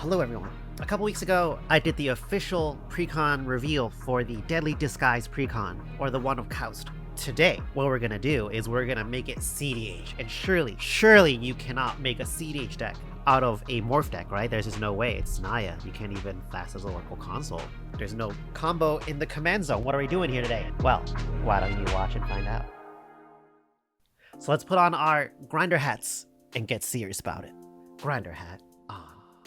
Hello everyone. A couple weeks ago, I did the official precon reveal for the Deadly Disguise precon, or the one of Kaust. Today, what we're gonna do is we're gonna make it cEDH, and surely you cannot make a cEDH deck out of a Morph deck, right? There's just no way. It's NAYA. You can't even fast as a local console. There's no combo in the command zone. What are we doing here today? Well, why don't you watch and find out? So let's put on our grinder hats and get serious about it. Grinder hat.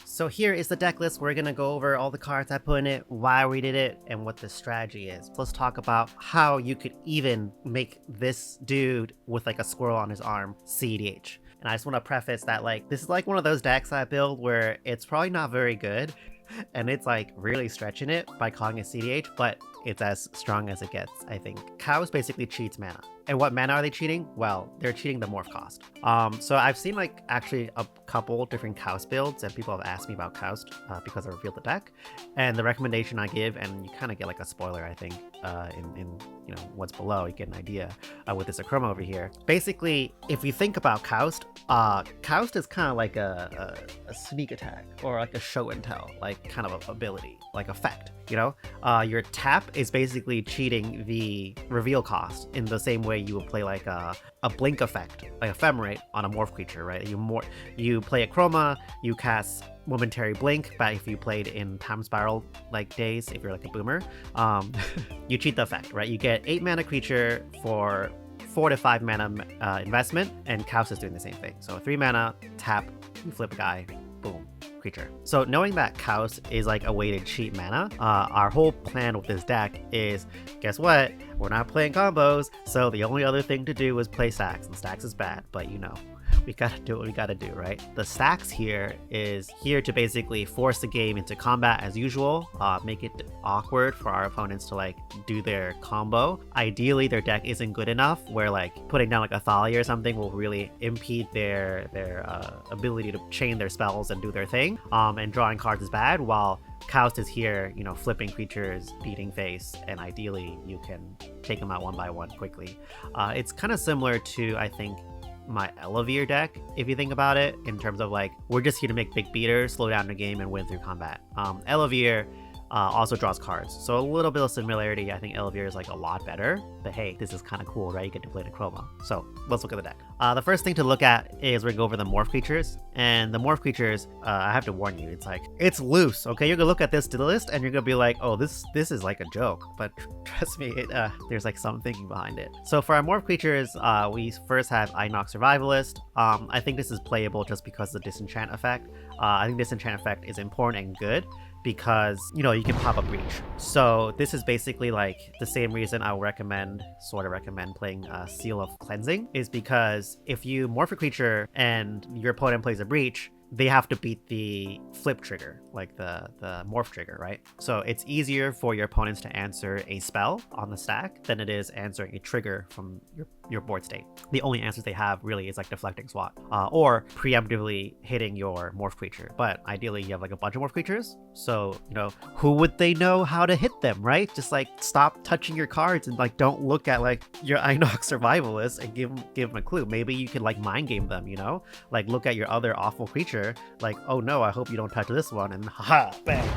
So here is the deck list. We're gonna go over all the cards I put in it, why we did it, and what the strategy is. Let's talk about how you could even make this dude with like a squirrel on his arm cEDH. And I just want to preface that like this is like one of those decks I build where it's probably not very good, and it's like really stretching it by calling it cEDH, but it's as strong as it gets, I think. Kaust basically cheats mana. And what mana are they cheating? Well, they're cheating the morph cost. So I've seen like actually a couple different Kaust builds, and people have asked me about Kaust because I revealed the deck. And the recommendation I give, and you kind of get like a spoiler, I think, in you know what's below, you get an idea with this Achroma over here. Basically, if you think about Kaust, Kaust is kind of like a sneak attack or like a show and tell, like kind of ability, like effect. You know, your tap is basically cheating the reveal cost in the same way you would play like a blink effect, like ephemerate on a morph creature, right? You play Achroma, you cast momentary blink, but if you played in time spiral like days, if you're like a boomer, you cheat the effect, right? You get 8 mana creature for 4 to 5 mana investment, and Kaust is doing the same thing. So 3 mana, tap, you flip a guy, boom. Creature. So knowing that Kaust is like a way to cheat mana, our whole plan with this deck is, guess what? We're not playing combos, so the only other thing to do is play Stax, and Stax is bad, but you know, we gotta do what we gotta do, right? The Stax here is here to basically force the game into combat as usual, make it awkward for our opponents to like do their combo. Ideally, their deck isn't good enough where like putting down like a Thalia or something will really impede their ability to chain their spells and do their thing. And drawing cards is bad, while Kaust is here, you know, flipping creatures, beating face, and ideally you can take them out one by one quickly. It's kind of similar to, I think, my Elevir deck, if you think about it, in terms of like, we're just here to make big beaters, slow down the game, and win through combat. Elevir also draws cards, so a little bit of similarity. I think Elevir is like a lot better, but hey, this is kind of cool, right? You get to play the Achroma. So let's look at the deck. The first thing to look at is we're gonna go over the Morph Creatures, and the Morph Creatures, I have to warn you, it's like, it's loose, okay? You're gonna look at this list and you're gonna be like, oh, this is like a joke, but trust me, there's like some thinking behind it. So for our Morph Creatures, we first have Inox Survivalist. I think this is playable just because of the Disenchant effect. I think Disenchant effect is important and good, because, you know, you can pop up Breach. So this is basically like the same reason I would sort of recommend playing Seal of Cleansing, is because if you morph a creature and your opponent plays a Breach, they have to beat the flip trigger, like the morph trigger, right? So it's easier for your opponents to answer a spell on the stack than it is answering a trigger from your board state. The only answers they have really is like deflecting SWAT, or preemptively hitting your morph creature. But ideally you have like a bunch of morph creatures, so you know, who would they know how to hit them, right? Just like stop touching your cards and like don't look at like your Inox Survivalist and give them a clue. Maybe you could like mind game them, you know, like look at your other awful creature, like, oh no, I hope you don't touch this one, and haha, bang,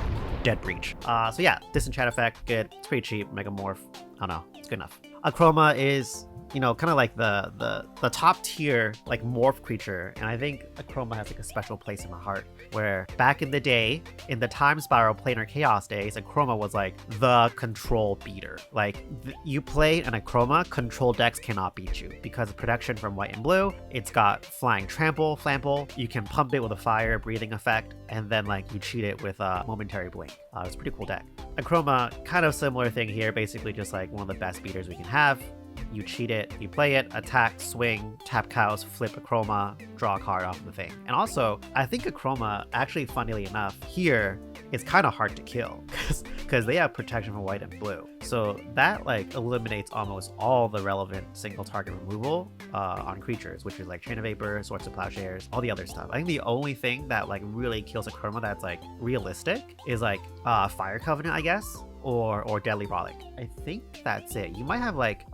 dead Breach. So yeah, Disenchant effect, good. It's pretty cheap. Mega Morph, I don't know, it's good enough. Achroma is, you know, kind of like the top tier like morph creature, and I think Achroma has like a special place in my heart, where back in the day, in the time spiral planar chaos days, Achroma was like the control beater. Like you play an Achroma, control decks cannot beat you because of protection from white and blue. It's got flying flample, you can pump it with a fire breathing effect, and then like you cheat it with a momentary blink. It's a pretty cool deck. Achroma, kind of similar thing here, basically just like one of the best beaters we can have. You cheat it, you play it, attack, swing, tap Kaust, flip Achroma, draw a card off the thing. And also, I think Achroma, actually funnily enough, here is kind of hard to kill because they have protection from white and blue. So that like eliminates almost all the relevant single target removal on creatures, which is like Chain of Vapor, Swords of Plowshares, all the other stuff. I think the only thing that like really kills Achroma that's like realistic is like Fire Covenant, I guess, or Deadly Relic. I think that's it. You might have like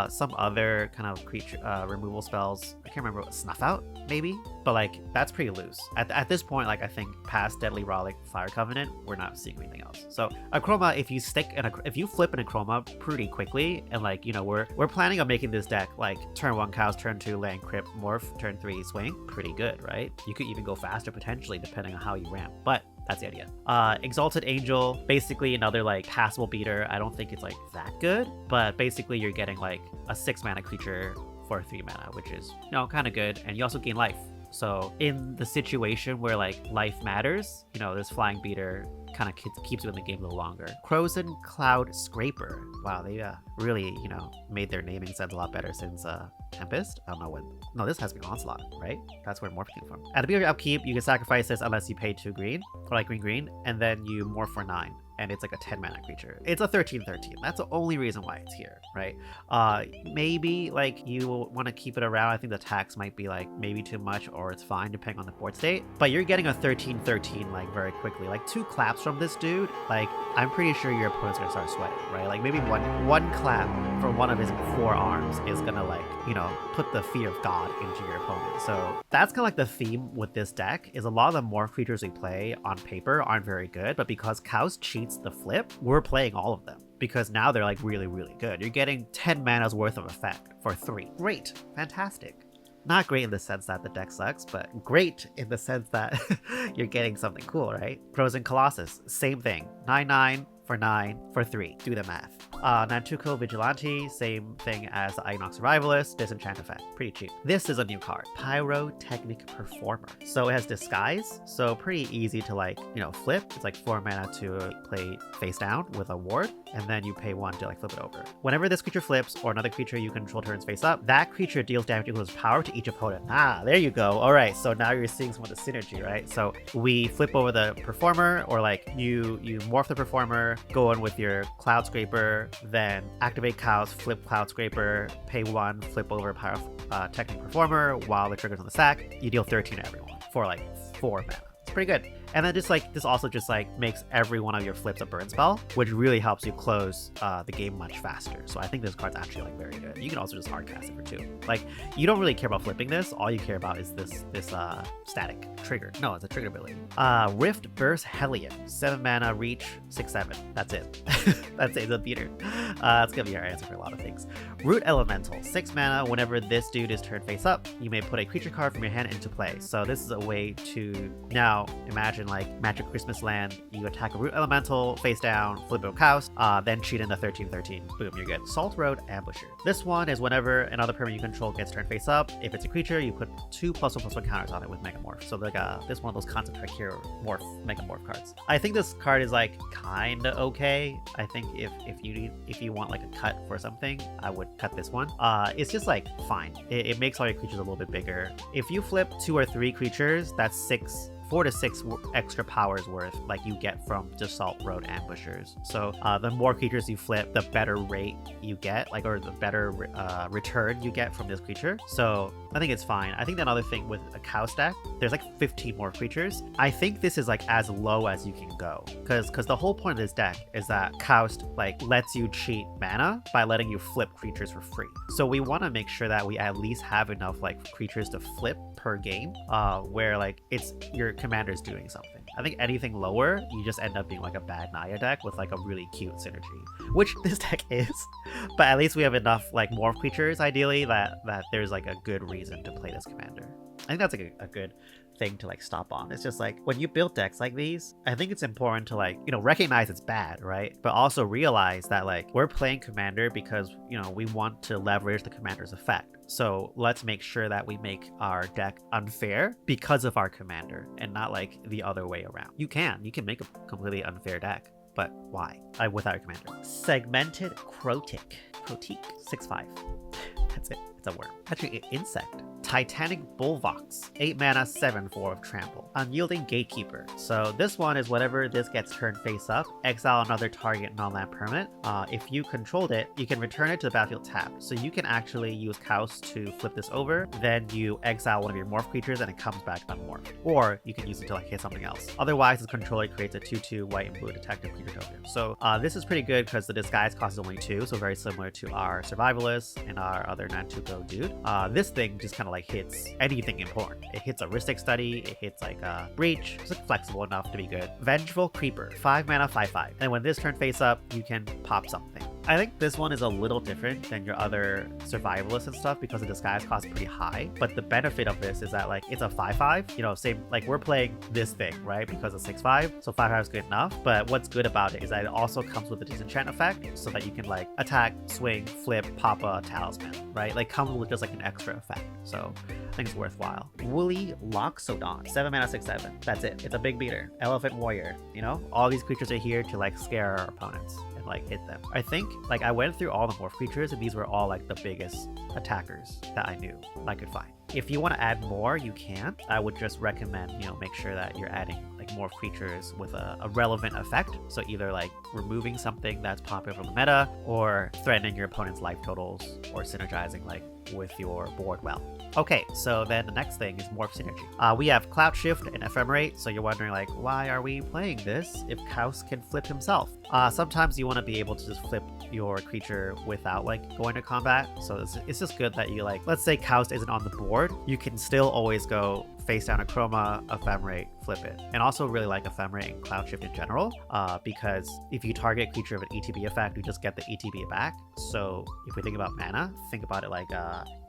some other kind of creature removal spells. I can't remember what, Snuff Out maybe, but like that's pretty loose. At this point, like I think past Deadly Relic, Fire Covenant, we're not seeing anything else. So Achroma, if you stick in if you flip an Achroma pretty quickly, and like, you know, we're planning on making this deck like turn 1 Kaust, turn 2 Land Crypt, Morph, turn 3 Swing, pretty good, right? You could even go faster potentially depending on how you ramp, but that's the idea. Exalted Angel, basically another like passable beater. I don't think it's like that good, but basically you're getting like a 6 mana creature for 3 mana, which is, you know, kind of good, and you also gain life. So in the situation where like life matters, you know, this flying beater kind of keeps you in the game a little longer. Crozen Cloud Scraper. Wow, they really, you know, made their naming sense a lot better since Tempest. I don't know when. No, this has been Onslaught, right? That's where Morph came from. At the beginning of your upkeep, you can sacrifice this unless you pay 2 green, or like green, and then you morph for 9. And it's like a 10 mana creature. It's a 13/13. That's the only reason why it's here, right? Maybe like you want to keep it around. I think the tax might be like maybe too much, or it's fine depending on the board state. But you're getting a 13/13 like very quickly. Like 2 claps from this dude, like I'm pretty sure your opponent's gonna start sweating, right? Like maybe one clap from one of his 4 arms is gonna like, you know, put the fear of God into your opponent. So that's kind of like the theme with this deck, is a lot of the Morph creatures we play on paper aren't very good, but because Kaust cheats the flip, we're playing all of them because now they're like really, really good. You're getting 10 mana's worth of effect for 3. Great, fantastic. Not great in the sense that the deck sucks, but great in the sense that you're getting something cool, right? Frozen Colossus, same thing. 9/9 for 9 for 3. Do the math. Nantuko Vigilante, same thing as the Inox Survivalist, Disenchant effect. Pretty cheap. This is a new card, Pyrotechnic Performer. So it has Disguise, so pretty easy to like, you know, flip. It's like 4 mana to play face down with a ward, and then you pay 1 to like flip it over. Whenever this creature flips, or another creature you control turns face up, that creature deals damage equals power to each opponent. Ah, there you go. All right, so now you're seeing some of the synergy, right? So we flip over the Performer, or like you morph the Performer, go in with your Cloud Scraper, then activate Kaust, flip Cloud Scraper, pay 1, flip over Pyrotechnic Performer while the trigger's on the stack. You deal 13 to everyone for like 4 mana. It's pretty good. And then just like this also just like makes every one of your flips a burn spell, which really helps you close the game much faster. So I think this card's actually like very good. You can also just hard cast it for 2. Like you don't really care about flipping this. All you care about is this static trigger. No, it's a trigger ability. Rift Burst Hellion, 7 mana, reach, 6/7. That's it. That's it. It's a beater. That's gonna be our answer for a lot of things. Root Elemental, 6 mana. Whenever this dude is turned face up, you may put a creature card from your hand into play. So this is a way to now imagine like Magic Christmas Land, you attack a Root Elemental face down, flip it Kaust, then cheat in the 13/13. Boom, you're good. Salt Road Ambusher. This one is whenever another permanent you control gets turned face up, if it's a creature, you put 2 +1/+1 counters on it with Megamorph. So like this one of those concept right here, Morph, Megamorph cards. I think this card is like kinda okay. I think if you want like a cut for something, I would cut this one. It's just like fine. It makes all your creatures a little bit bigger. If you flip 2 or 3 creatures, that's 4 to 6 extra powers worth like you get from just Salt Road Ambushers. So the more creatures you flip, the better rate you get, like, or the better return you get from this creature. So I think it's fine. I think another thing with a Kaust deck, there's like 15 more creatures. I think this is like as low as you can go, because the whole point of this deck is that Kaust like lets you cheat mana by letting you flip creatures for free. So we want to make sure that we at least have enough like creatures to flip per game, where like it's your commander's doing something. I think anything lower, you just end up being like a bad NAYA deck with like a really cute synergy, which this deck is. But at least we have enough like Morph creatures, ideally, that there's like a good reason to play this commander. I think that's like a good thing to like stop on. It's just like when you build decks like these, I think it's important to like, you know, recognize it's bad, right? But also realize that like we're playing commander because, you know, we want to leverage the commander's effect. So let's make sure that we make our deck unfair because of our commander and not like the other way around. You can make a completely unfair deck, but why? Without a commander. Segmented Crotique, 6/5. That's it. It's a worm. Actually, insect. Titanic Bullvox, 8 mana, 7/4 of trample. Unyielding Gatekeeper. So this one is whenever this gets turned face up, exile another target non-land permanent. If you controlled it, you can return it to the battlefield tapped. So you can actually use Kaust to flip this over, then you exile one of your morph creatures and it comes back unmorphed. Or you can use it to like hit something else. Otherwise, the controller creates a 2/2 white and blue detective creature token. So this is pretty good because the disguise cost is only 2, so very similar to our Survivalist and our other Nantuko dude. This thing just kind of like hits anything important. It hits a Ristic Study, it hits like a Breach, it's like flexible enough to be good. Vengeful Creeper, 5 mana, 5/5. And when this turn face up, you can pop something. I think this one is a little different than your other Survivalists and stuff because the disguise cost is pretty high. But the benefit of this is that like it's a 5/5, you know, same like we're playing this thing, right? Because it's 6/5, so 5/5 is good enough. But what's good about it is that it also comes with a disenchant effect so that you can like attack, swing, flip, pop a talisman, right? Like comes with just like an extra effect. So I think it's worthwhile. Woolly Loxodon, 7 mana, 6/7. That's it. It's a big beater. Elephant Warrior, you know? All these creatures are here to like scare our opponents. Like hit them. I think like I went through all the morph creatures and these were all like the biggest attackers that I knew I could find. If you want to add more, you can. I would just recommend, you know, make sure that you're adding like morph creatures with a relevant effect. So either like removing something that's popular from the meta or threatening your opponent's life totals or synergizing like with your board well. Okay, so then the next thing is Morph Synergy. We have Cloud Shift and Ephemerate, so you're wondering like, why are we playing this if Kaust can flip himself? Sometimes you want to be able to just flip your creature without like going to combat, so it's just good that you like, let's say Kaust isn't on the board, you can still always go face down a Chroma, Ephemerate, flip it. And also really like Ephemerate and Cloud Shift in general, because if you target a creature of an ETB effect, you just get the ETB back. So if we think about mana, think about it like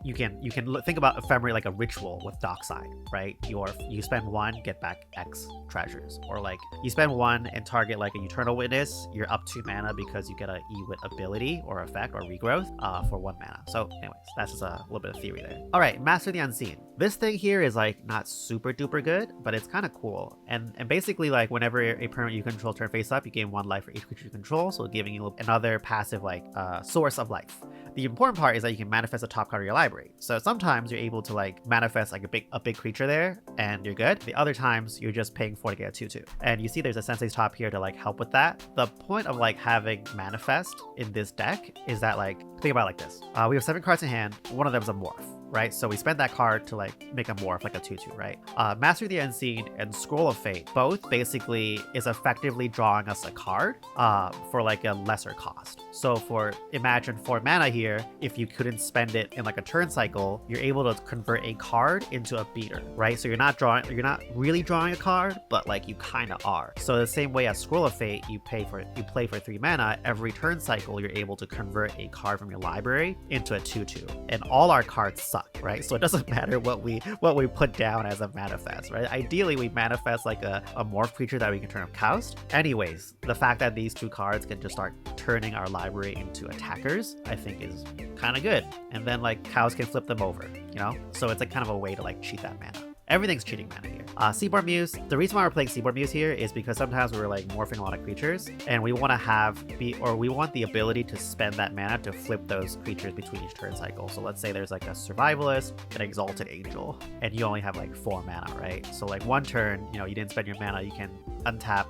you can think about Ephemerate like a ritual with Dockside, right? You spend 1, get back X treasures, or like you spend 1 and target like a Eternal Witness, you're up 2 mana because you get a E-Wit ability or effect or regrowth for 1 mana. So anyways, that's just a little bit of theory there. All right, Master the Unseen. This thing here is like not super duper good, but it's kind of cool. And basically like whenever a permanent you control turn face up, you gain 1 life for each creature you control, so giving you another passive like source of life. The important part is that you can manifest a top card of your library. So sometimes you're able to like manifest like a big creature there and you're good. The other times you're just paying 4 to get a 2/2. And you see there's a Sensei's Top here to like help with that. The point of like having manifest in this deck is that like, think about it like this. We have 7 cards in hand, one of them is a morph, right? So we spend that card to like make a morph like a 2/2, right? Master of the Unseen and Scroll of Fate both basically is effectively drawing us a card for like a lesser cost. So for imagine 4 mana here, if you couldn't spend it in like a turn cycle, you're able to convert a card into a beater, right? So you're not really drawing a card, but like you kind of are. So the same way as Scroll of Fate, you play for 3 mana, every turn cycle you're able to convert a card from your library into a 2/2. And all our cards suck, right? So it doesn't matter what we put down as a manifest, right? Ideally we manifest like a morph creature that we can turn up Kaust. Anyways, the fact that these 2 cards can just start turning our library into attackers, I think is kind of good. And then like Kaust can flip them over, you know? So it's like kind of a way to like cheat that mana. Everything's cheating mana here. Seaboard Muse. The reason why we're playing Seaboard Muse here is because sometimes we're like morphing a lot of creatures and we want to we want the ability to spend that mana to flip those creatures between each turn cycle. So let's say there's like a Survivalist, an Exalted Angel, and you only have like 4 mana, right? So like 1 turn, you know, you didn't spend your mana, you can untap,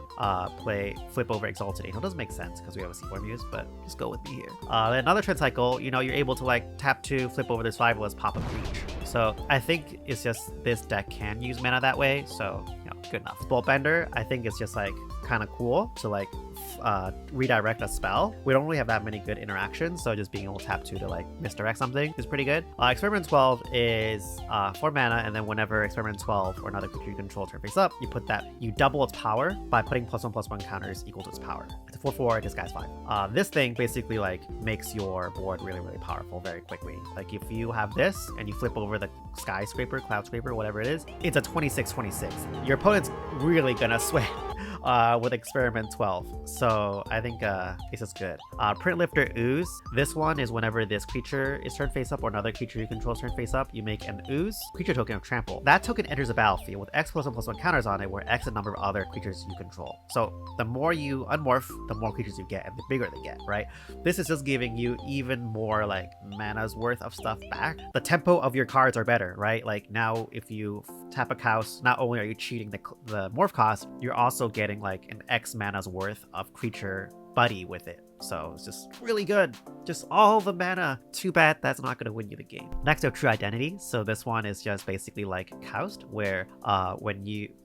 flip over Exalted Angel. It doesn't make sense because we have a Seaboard Muse, but just go with me here. Then another turn cycle, you know, you're able to like tap 2, flip over the Survivalist, pop a Breach. So I think it's just this deck can use mana that way, so you know, good enough. Boltbender, I think it's just like kind of cool to like redirect a spell. We don't really have that many good interactions, so just being able to tap 2 to like misdirect something is pretty good. Experiment 12 is 4 mana, and then whenever Experiment 12 or another creature you control turn face up, you double its power by putting +1/+1 counters equal to its power. It's a 4/4 disguise 5. This thing basically like makes your board really, really powerful very quickly. Like if you have this and you flip over the Skyscraper, Cloud Scraper, whatever it is, it's a 26/26. Your opponent's really gonna swing with Experiment 12. So I think this is good. Print Lifter Ooze. This one is whenever this creature is turned face up or another creature you control is turned face up, you make an Ooze creature token of Trample. That token enters the battlefield with X+1/+1 counters on it, where X is the number of other creatures you control. So the more you unmorph, the more creatures you get, and the bigger they get, right? This is just giving you even more like mana's worth of stuff back. The tempo of your cards are better, right? Like now if you tap a Kaust, not only are you cheating the morph cost, you're also getting like an X mana's worth of creature buddy with it. So it's just really good. Just all the mana. Too bad that's not going to win you the game. Next up, True Identity. So this one is just basically like Kaust, where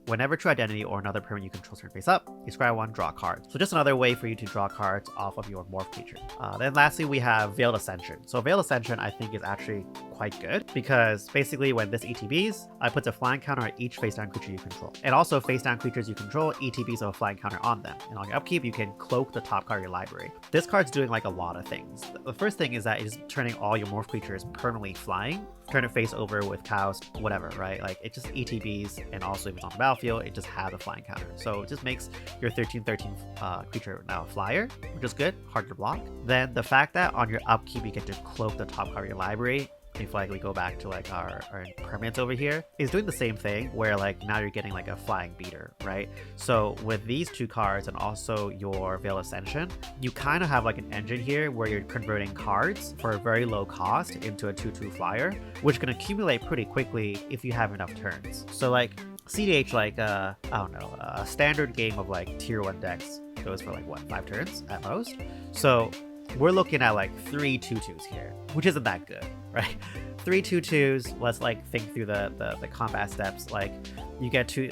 whenever True Identity or another permanent you control turn face up, you scry one, draw a card. So just another way for you to draw cards off of your morph creature. Then lastly, we have Veiled Ascension. So Veiled Ascension I think is actually quite good, because basically when this ETBs, I put a flying counter on each face down creature you control. And also face down creatures you control, ETBs of a flying counter on them. And on your upkeep, you can cloak the top card of your library. This card's doing like a lot of things. The first thing is that it's turning all your morph creatures permanently flying. Turn it face over with Kaust, whatever, right? Like it just ETBs, and also if it's on the battlefield, it just has a flying counter. So it just makes your 13/13 creature now a flyer, which is good, hard to block. Then the fact that on your upkeep you get to cloak the top card of your library, if like we go back to like our permanents over here, is doing the same thing, where like now you're getting like a flying beater, right? So with these two cards and also your Veiled Ascension, you kind of have like an engine here where you're converting cards for a very low cost into a 2/2 flyer, which can accumulate pretty quickly if you have enough turns. So like cEDH, like I don't know, a standard game of like tier 1 decks goes for like what, 5 turns at most. So we're looking at like 3 2/2s here, which isn't that good, right? 3 2/2s. Let's like think through the combat steps. Like you get 2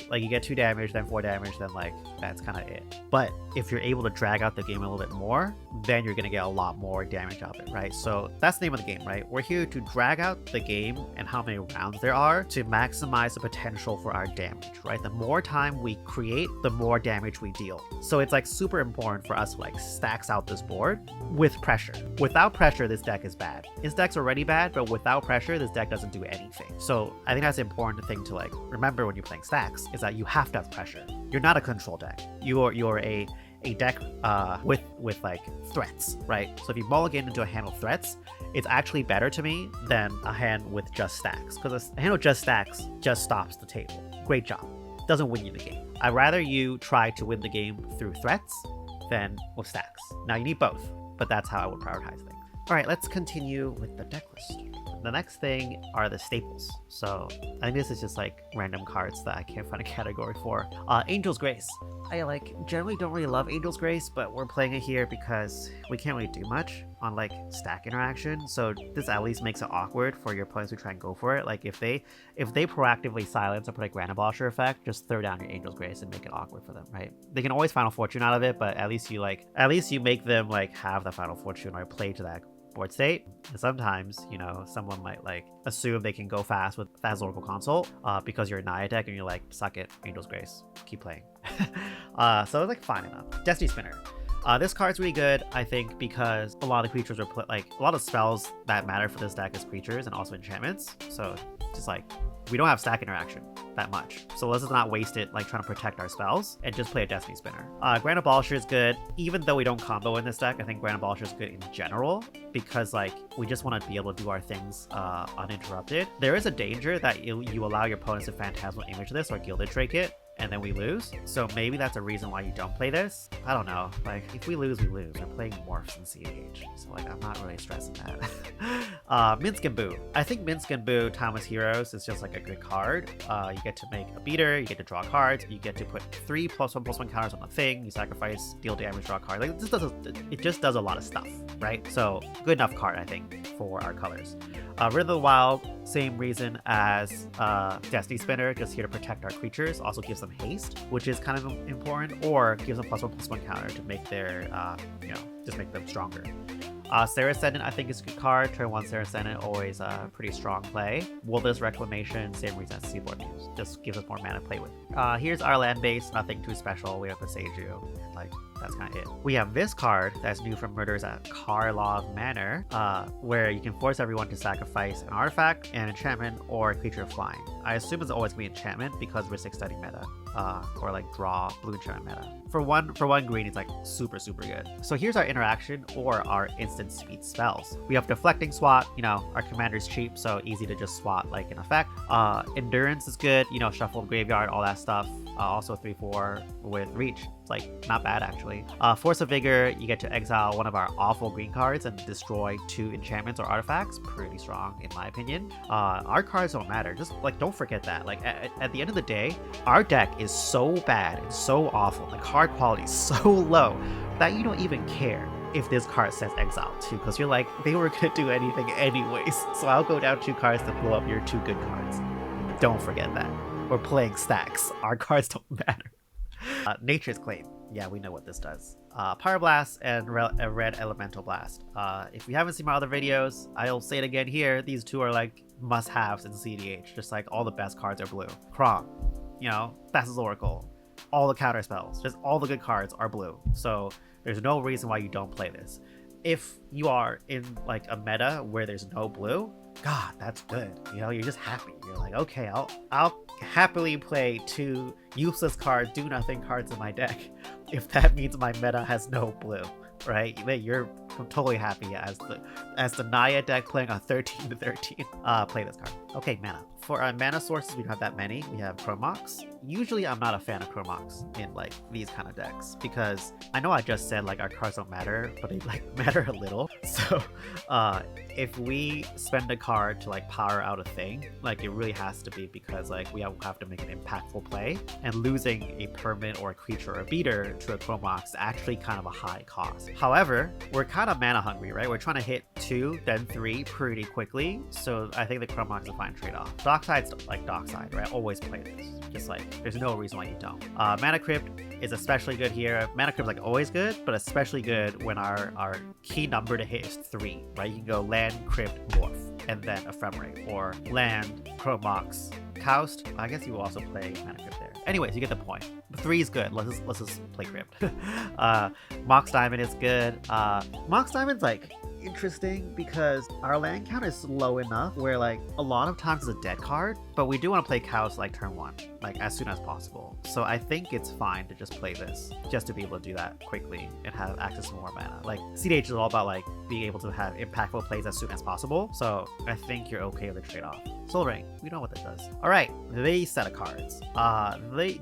damage, then 4 damage, then like that's kind of it. But if you're able to drag out the game a little bit more, then you're gonna get a lot more damage out of it, right? So that's the name of the game, right? We're here to drag out the game and how many rounds there are to maximize the potential for our damage, right? The more time we create, the more damage we deal. So it's like super important for us to like stacks out this board with pressure. Without pressure, this deck is bad. This deck's already bad, but without pressure, this deck doesn't do anything. So I think that's an important thing to like remember when you're playing Stax, is that you have to have pressure. You're not a control deck. You're a deck with like threats, right? So if you mulligan into a hand of threats, it's actually better to me than a hand with just stacks, because a hand with just stacks just stops the table. Great job. Doesn't win you the game. I'd rather you try to win the game through threats than with stacks. Now you need both, but that's how I would prioritize things. All right, let's continue with the deck list. The next thing are the staples. So I think this is just like random cards that I can't find a category for. Angel's Grace. I like generally don't really love Angel's Grace, but we're playing it here because we can't really do much on like stack interaction. So this at least makes it awkward for your opponents to try and go for it. Like if they proactively silence or put like Grand Abolisher effect, just throw down your Angel's Grace and make it awkward for them, right? They can always Final Fortune out of it, but at least you make them like have the Final Fortune or play to that board state. And sometimes, you know, someone might like assume they can go fast with Thassa's Oracle Consult because you're a NAYA deck and you're like, suck it, Angel's Grace, keep playing. So it's like fine enough. Destiny Spinner. This card's really good, I think, because a lot of creatures are a lot of spells that matter for this deck is creatures and also enchantments. So just like we don't have stack interaction that much, so let's just not waste it like trying to protect our spells and just play a Destiny Spinner. Grand Abolisher is good, even though we don't combo in this deck. I think Grand Abolisher is good in general because like we just want to be able to do our things uninterrupted. There is a danger that you allow your opponents to Phantasmal Image this or Gilded Trinket, and then we lose. So maybe that's a reason why you don't play this. I don't know. Like, if we lose, we lose. We're playing Morphs and cEDH. So, like, I'm not really stressing that. Minsk and Boo. I think Minsk and Boo, Timeless Heroes, is just, like, a good card. You get to make a beater. You get to draw cards. You get to put 3+1/+1 counters on the thing. You sacrifice, deal damage, draw a card. Like, it just does a lot of stuff, right? So, good enough card, I think, for our colors. Rhythm of the Wild, same reason as Destiny Spinner, just here to protect our creatures. Also gives them haste, which is kind of important, or gives them +1/+1 counter to make their, just make them stronger. Saracen, I think, is a good card. Turn 1 Saracen, always a pretty strong play. Wilderness Reclamation, same reason as Seaboard Muse. Just gives us more mana to play with. Here's our land base, nothing too special. We have the Seiju, and like, that's kind of it. We have this card that's new from Murders at Karlov Manor, where you can force everyone to sacrifice an artifact, an enchantment, or a creature flying. I assume it's always going to be enchantment because we're 6-study meta, or like draw blue enchantment meta. For one green, it's like super good. So here's our interaction or our instant speed spells. We have Deflecting Swat, you know, our commander's cheap, so easy to just swat like an effect. Endurance is good, you know, Shuffled Graveyard, all that stuff. Also 3/4 with Reach. It's like not bad actually. Force of Vigor, you get to exile one of our awful green cards and destroy 2 enchantments or artifacts. Pretty strong in my opinion. Our cards don't matter. Just like don't forget that. Like at the end of the day, our deck is so bad and so awful. The card quality is so low that you don't even care if this card says exile too, because you're like, they were gonna do anything anyways. So I'll go down 2 cards to blow up your 2 good cards. Don't forget that. We're playing Stax. Our cards don't matter. Nature's Claim. Yeah, we know what this does. Pyro Blast and a Red Elemental Blast. If you haven't seen my other videos, I'll say it again here. These 2 are like must-haves in cEDH. Just like all the best cards are blue. Crom, you know, Thassa's Oracle. All the counter spells. Just all the good cards are blue. So there's no reason why you don't play this. If you are in like a meta where there's no blue, God, that's good. You know, you're just happy. You're like, okay, I'll happily play 2 useless cards, do nothing cards in my deck if that means my meta has no blue, right? You're totally happy as the NAYA deck playing a 13/13. Play this card. Okay, mana. For our mana sources, we don't have that many. We have Chromox. Usually, I'm not a fan of Chromox in like these kind of decks because I know I just said like our cards don't matter, but they like matter a little. So, if we spend a card to like power out a thing, like it really has to be because like we have to make an impactful play, and losing a permanent or a creature or a beater to a Chromox is actually kind of a high cost. However, we're kind of mana hungry, right? We're trying to hit 2, then 3 pretty quickly. So I think the Chromox is a fine trade-off. Dockside's like Dockside, right? Always play this. Just like, there's no reason why you don't. Mana Crypt is especially good here. Mana Crypt is like always good, but especially good when our key number to hit is 3, right? You can go Land, Crypt, Morph, and then Ephemerate, or Land, Chromox, Kaust. I guess you will also play Mana Crypt there. Anyways, you get the point. 3 is good. Let's just play Crypt. Mox Diamond is good. Mox Diamond's like interesting because our land count is low enough where like a lot of times it's a dead card, but we do want to play Kaust like turn 1, like as soon as possible. So I think it's fine to just play this just to be able to do that quickly and have access to more mana. Like cEDH is all about like being able to have impactful plays as soon as possible. So I think you're okay with the trade-off. Soul Ring, we know what that does. All right, these set of cards.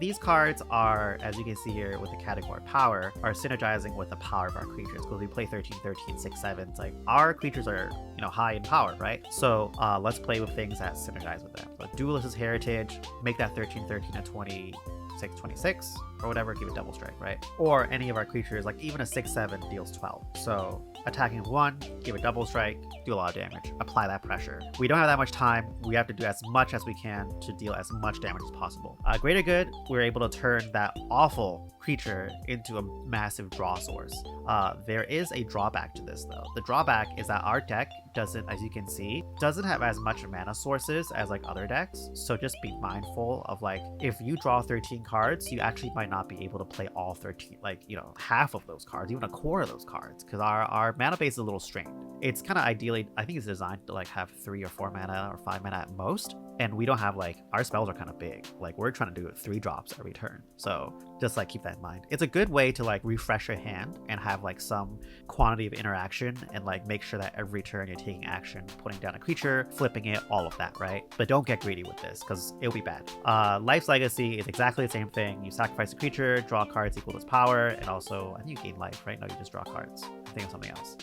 These cards are, as you can see here with the category power, are synergizing with the power of our creatures because we play 13/13, 6/7. It's like our creatures are, you know, high in power, right? So let's play with things that synergize with them. So Duelist's Heritage, make that 13/13 a 26/26 or whatever, give it double strike, right? Or any of our creatures, like even a 6/7 deals 12. So attacking 1, give it double strike, do a lot of damage, apply that pressure. We don't have that much time. We have to do as much as we can to deal as much damage as possible. Greater Good, we're able to turn that awful creature into a massive draw source. There is a drawback to this though. The drawback is that our deck doesn't, as you can see, doesn't have as much mana sources as like other decks. So just be mindful of like, if you draw 13 cards, you actually might not be able to play all 13, like, you know, half of those cards, even a core of those cards, because our mana base is a little strained. It's kind of ideally, I think it's designed to like have 3 or 4 mana or 5 mana at most. And we don't have like, our spells are kind of big. Like we're trying to do 3 drops every turn. So just like keep that in mind. It's a good way to like refresh your hand and have like some quantity of interaction and like make sure that every turn you're taking action, putting down a creature, flipping it, all of that, right? But don't get greedy with this because it'll be bad. Life's Legacy is exactly the same thing. You sacrifice a creature, draw cards equal to its power, and also I think you gain life, right? No, you just draw cards. I think it's something else.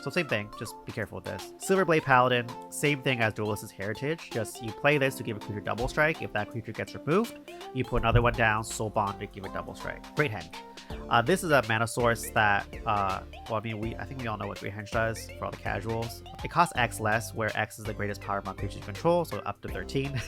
So same thing, just be careful with this. Silverblade Paladin, same thing as Duelist's Heritage, just you play this to give a creature double strike. If that creature gets removed, you put another one down, soul bond wanted to give it double strike. Great Henge. This is a mana source that, well, I mean, I think we all know what Great Henge does for all the casuals. It costs X less, where X is the greatest power among creatures you control, so up to 13.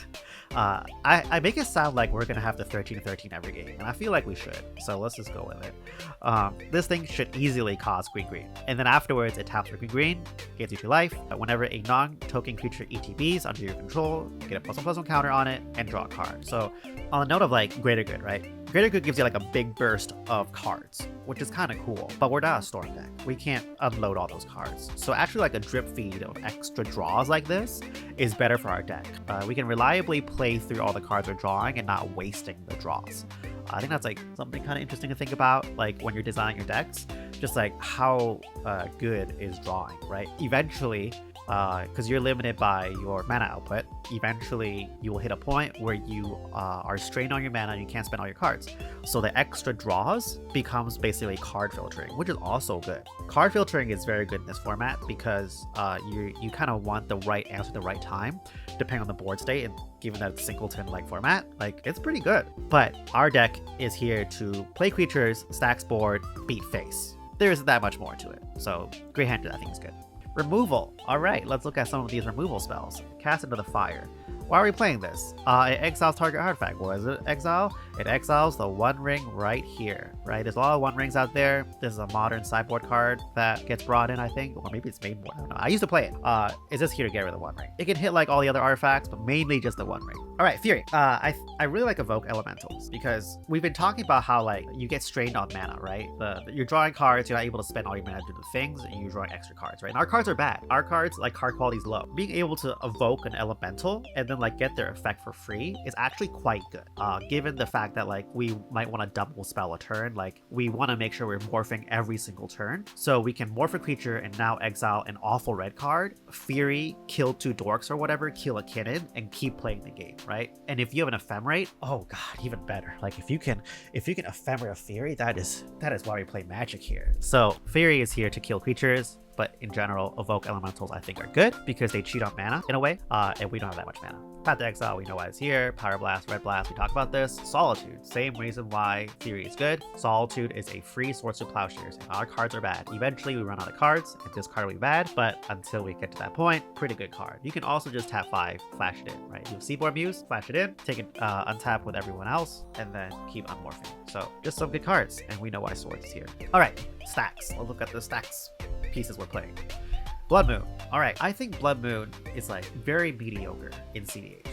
I make it sound like we're gonna have the 13/13 every game, and I feel like we should, so let's just go with it. This thing should easily cost green, and then afterwards it taps for green, gains you 2 life. Whenever a non-token creature ETBs under your control, you get a +1/+1 counter on it, and draw a card. So on the note of like Greater Good, right? Greater Good gives you like a big burst of cards, which is kind of cool, but we're not a Storm deck. We can't unload all those cards. So actually like a drip feed of extra draws like this is better for our deck. We can reliably play through all the cards we're drawing and not wasting the draws. I think that's like something kind of interesting to think about, like when you're designing your decks, just like how good is drawing, right? Eventually, because you're limited by your mana output, eventually you will hit a point where you are strained on your mana and you can't spend all your cards. So the extra draws becomes basically card filtering, which is also good. Card filtering is very good in this format because you kind of want the right answer at the right time, depending on the board state, and given that it's singleton-like format, like it's pretty good. But our deck is here to play creatures, stacks board, beat face. There isn't that much more to it. So Great Henge, I think, is good. Removal. Alright, let's look at some of these removal spells. Cast into the fire. Why are we playing this? It exiles target artifact. What does it exile? It exiles the One Ring right here, right? There's a lot of One Rings out there. This is a modern sideboard card that gets brought in, I think, or maybe it's main board. I don't know. I used to play it. It's just here to get rid of the One Ring. It can hit like all the other artifacts, but mainly just the One Ring. Alright, Fury. I really like Evoke Elementals because we've been talking about how like you get strained on mana, right? You're drawing cards, you're not able to spend all your mana to do the things, and you're drawing extra cards, right? And our cards are bad. Our cards, like, card quality is low. Being able to evoke an elemental and then like get their effect for free is actually quite good. Given the fact that like we might want to double spell a turn, like we want to make sure we're morphing every single turn. So we can morph a creature and now exile an awful red card, Fury, kill 2 dorks or whatever, kill a Kinnan, and keep playing the game, right? And if you have an Ephemerate, oh god, even better. Like if you can Ephemera Fury, that is why we play Magic here. So Fury is here to kill creatures, but in general, Evoke Elementals I think are good because they cheat on mana in a way, and we don't have that much mana. Path to Exile, we know why it's here. Power Blast, Red Blast, we talked about this. Solitude, same reason why Fury is good. Solitude is a free source to Plowshares, and our cards are bad. Eventually we run out of cards, and this card will be bad, but until we get to that point, pretty good card. You can also just tap 5, flash it in, right? You have Seaboard Muse, flash it in, take it, untap with everyone else, and then keep unmorphing. So just some good cards, and we know why Swords is here. Alright, stacks. Let's look at the stacks pieces we're playing. Blood Moon. Alright, I think Blood Moon is like very mediocre in cEDH.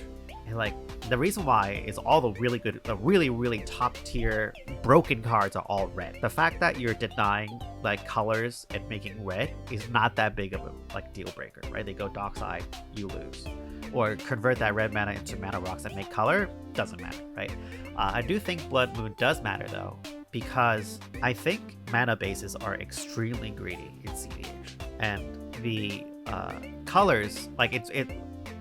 And like the reason why is all the really good, the really top tier broken cards are all red. The fact that you're denying like colors and making red is not that big of a like deal breaker, right? They go Dockside, you lose. Or convert that red mana into mana rocks and make color, doesn't matter, right? I do think Blood Moon does matter though, because I think mana bases are extremely greedy in cEDH, and the colors, like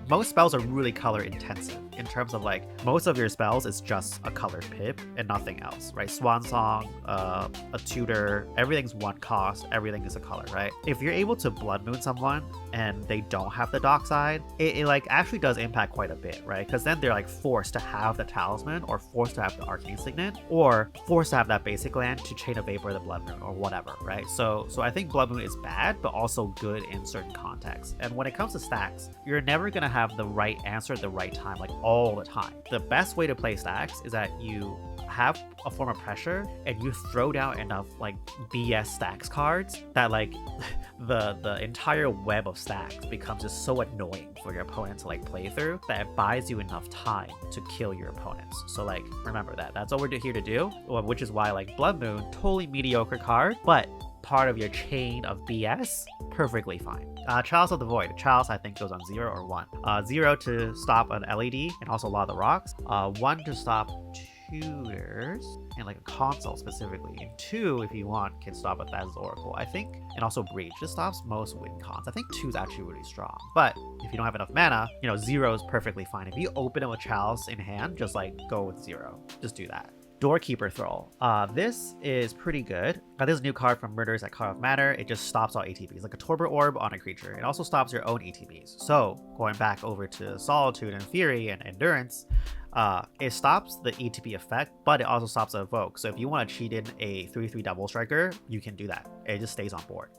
most spells are really color intensive in terms of like most of your spells is just a colored pip and nothing else, right? Swan Song, a tutor, everything's 1 cost, everything is a color, right? If you're able to Blood Moon someone and they don't have the Dockside, it like actually does impact quite a bit, right? Because then they're like forced to have the Talisman, or forced to have the Arcane Signet, or forced to have that basic land to Chain of Vapor the Blood Moon or whatever, right? So I think Blood Moon is bad, but also good in certain contexts. And when it comes to stacks, you're never gonna have the right answer at the right time, like all the time. The best way to play stacks is that you have a form of pressure and you throw down enough like BS Staxx cards that like the entire web of stacks becomes just so annoying for your opponent to like play through that it buys you enough time to kill your opponents. So like remember that's what we're here to do, which is why like Blood Moon, totally mediocre card, but part of your chain of BS, perfectly fine. Chalice of the Void. Chalice I think goes on 0 or 1. 0 to stop an LED and also a lot of the rocks. 1 to stop tutors and like a console specifically, and 2 if you want can stop a Thassa's Oracle I think, and also Breach. This stops most win cons. I think 2 is actually really strong, but if you don't have enough mana, you know, 0 is perfectly fine. If you open it with Chalice in hand, just like go with 0, just do that. Doorkeeper Thrall. This is pretty good. This is a new card from Murders at Carve Manor. It just stops all ATBs, like a Torpor Orb on a creature. It also stops your own ATBs. So going back over to Solitude and Fury and Endurance, it stops the ETB effect, but it also stops the evoke. So if you want to cheat in a 3/3 double striker, you can do that. It just stays on board.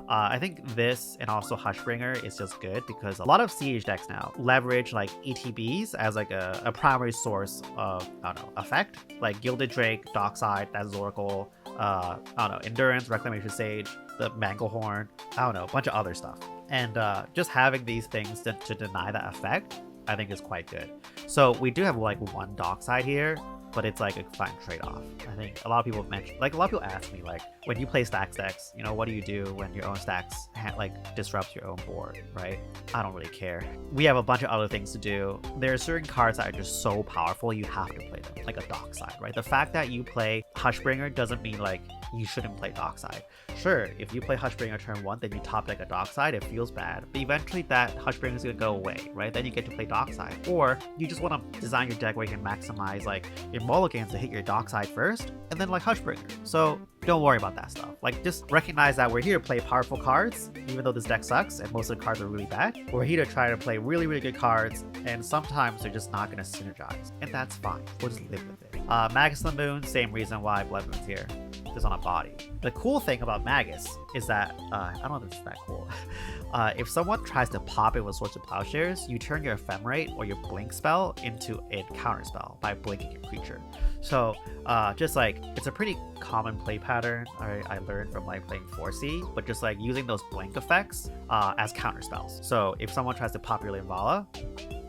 I think this and also Hushbringer is just good because a lot of cEDH decks now leverage like ETBs as like a primary source of, I don't know, effect. Like Gilded Drake, Dockside, that's Zoracle, I don't know, Endurance, Reclamation Sage, the Manglehorn, I don't know, a bunch of other stuff. And just having these things to deny that effect, I think is quite good. So we do have like one Dockside here, but it's like a fine trade-off. I think a lot of people have mentioned, like a lot of people ask me, like, when you play Stax decks, you know, what do you do when your own Stax like disrupts your own board, right? I don't really care. We have a bunch of other things to do. There are certain cards that are just so powerful, you have to play them, like a Dockside, right? The fact that you play Hushbringer doesn't mean like you shouldn't play Dockside. Sure, if you play Hushbringer turn 1, then you top deck a Dockside, it feels bad. But eventually that Hushbringer is gonna go away, right? Then you get to play Dockside. Or you just want to design your deck where you can maximize like your mulligans to hit your Dockside first, and then like Hushbringer. So don't worry about that stuff. Like, just recognize that we're here to play powerful cards, even though this deck sucks and most of the cards are really bad. We're here to try to play really, really good cards, and sometimes they're just not going to synergize, and that's fine. We'll just live with it. Magus Lamoon, same reason why Blood Moon's here. Just on a body. The cool thing about Magus is that, I don't know if it's that cool. If someone tries to pop it with Swords of Plowshares, you turn your Ephemerate or your Blink spell into a counter spell by blinking your creature. So just like, it's a pretty common play pattern I learned from like playing 4C, but just like using those blink effects as counter spells. So if someone tries to pop your Linvala,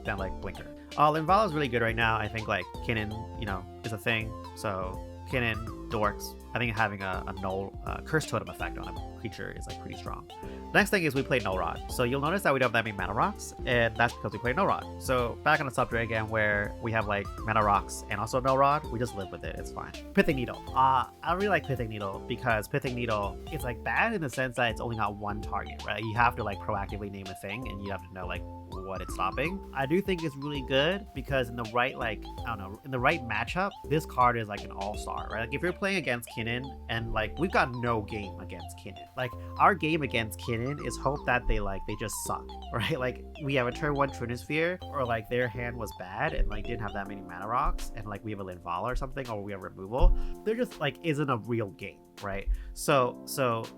then like blinker. Linvala is really good right now. I think like Kinnan, you know, is a thing. So Kinnan, Dorks, I think having a null curse totem effect on a creature is like pretty strong. The next thing is we play No Rod. So you'll notice that we don't have that many mana rocks, and that's because we play No Rod. So back on the subject again, where we have like mana rocks and also No Rod, we just live with it. It's fine. Pithing Needle. I really like Pithing Needle because Pithing Needle is like bad in the sense that it's only got one target, right? You have to like proactively name a thing, and you have to know like what it's stopping. I do think it's really good because in the right, like, I don't know, in the right matchup, this card is like an all-star, right? Like if you're playing against Kinnan, and like we've got no game against Kinnan. Like our game against Kinnan is hope that they just suck, right? Like we have a turn 1 Trinisphere, or like their hand was bad and like didn't have that many mana rocks, and like we have a Linvala or something, or we have removal. They're just like isn't a real game, right? So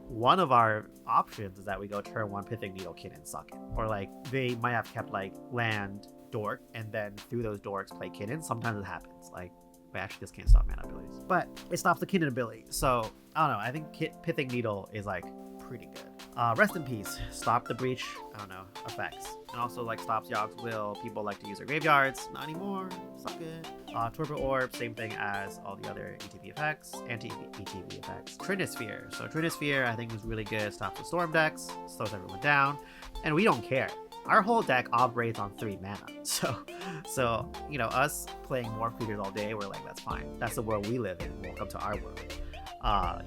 one of our options is that we go turn 1 Pithing Needle, Kinnan, suck it. Or like they might have kept like land, dork, and then through those dorks play Kinnan. Sometimes it happens. Like we actually just can't stop mana abilities, but it stops the Kinnan ability. So I don't know. I think Pithing Needle is like pretty good. Rest in Peace, stop the breach, I don't know, effects. And also like stops Yogg's Will. People like to use their graveyards, not anymore, suck it. Torpor Orb, same thing as all the other ETB effects, anti-ETB effects. Trinisphere, so Trinisphere I think is really good, stops the storm decks, slows everyone down, and we don't care. Our whole deck operates on 3 mana, so you know, us playing Morph Creatures all day, we're like, that's fine. That's the world we live in. Welcome to our world.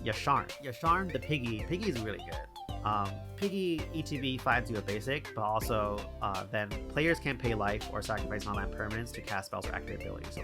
Yasharn the Piggy is really good. Piggy ETB finds you a basic, but also then players can pay life or sacrifice non-land permanents to cast spells or activate abilities. So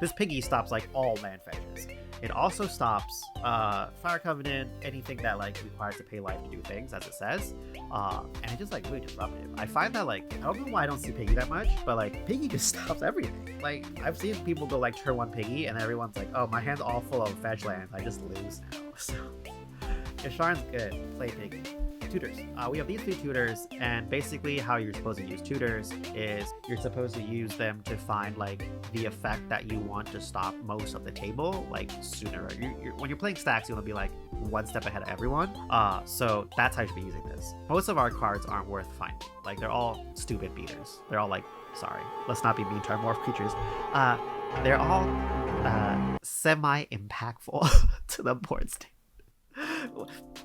this Piggy stops like all land fetches. It also stops Fire Covenant, anything that like requires to pay life to do things, as it says. And it's just like really disruptive. I find that like, I don't know why I don't see Piggy that much, but like Piggy just stops everything. Like I've seen people go like turn 1 Piggy and everyone's like, oh, my hand's all full of fetch lands, I just lose now. So Yasharn's good. Play Piggy. Tutors. We have these 2 tutors, and basically how you're supposed to use tutors is you're supposed to use them to find like the effect that you want to stop most of the table like sooner. When you're playing Stax, you want to be like 1 step ahead of everyone. So that's how you should be using this. Most of our cards aren't worth finding. Like they're all stupid beaters. They're all like, sorry, let's not be mean to our Morph Creatures. They're all semi-impactful to the board state.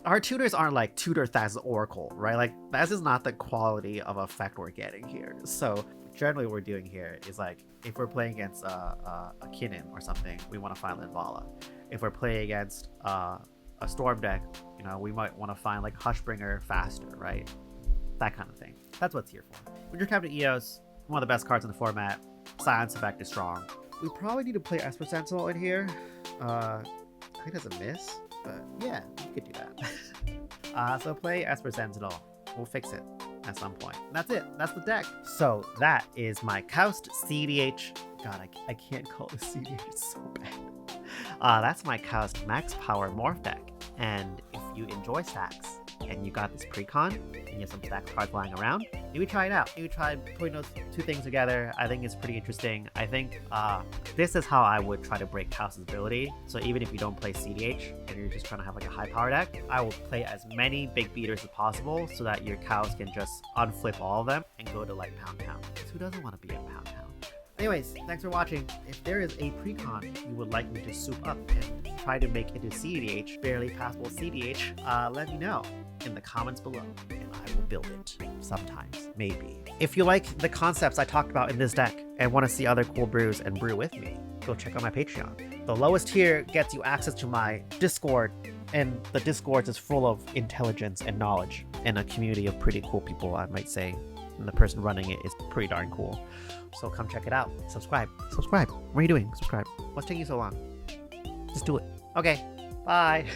Our tutors aren't like Tutor Thaz Oracle, right? Like that is not the quality of effect we're getting here. So generally what we're doing here is like, if we're playing against a Kinnan or something, we want to find Linvala. If we're playing against a Storm deck, you know, we might want to find like Hushbringer faster, right? That kind of thing. That's what it's here for. When you're Captain Eos, one of the best cards in the format, Silence effect is strong. We probably need to play Esper Sentinel in here. I think that's a miss, but yeah, we could do that. So play Esper Sentinel. We'll fix it at some point. That's it. That's the deck. So that is my Kaust cEDH. God, I can't call it cEDH. It's so bad. That's my Kaust max power morph deck. And if you enjoy STAX and you got this precon and you have some STAX cards lying around, maybe try it out. Maybe try putting those two things together. I think it's pretty interesting. I think this is how I would try to break Kaust's ability. So even if you don't play cEDH and you're just trying to have like a high power deck, I will play as many big beaters as possible so that your Kaust can just unflip all of them and go to like pound town. Because who doesn't want to be in pound town? Anyways, thanks for watching. If there is a precon you would like me to soup up and try to make into cEDH, barely passable cEDH, let me know in the comments below, and I will build it sometimes, maybe. If you like the concepts I talked about in this deck and want to see other cool brews and brew with me, go check out my Patreon. The lowest tier gets you access to my Discord, and the Discord is full of intelligence and knowledge and a community of pretty cool people, I might say. And the person running it is pretty darn cool. So come check it out. Subscribe. Subscribe. What are you doing? Subscribe. What's taking you so long? Just do it. Okay. Bye.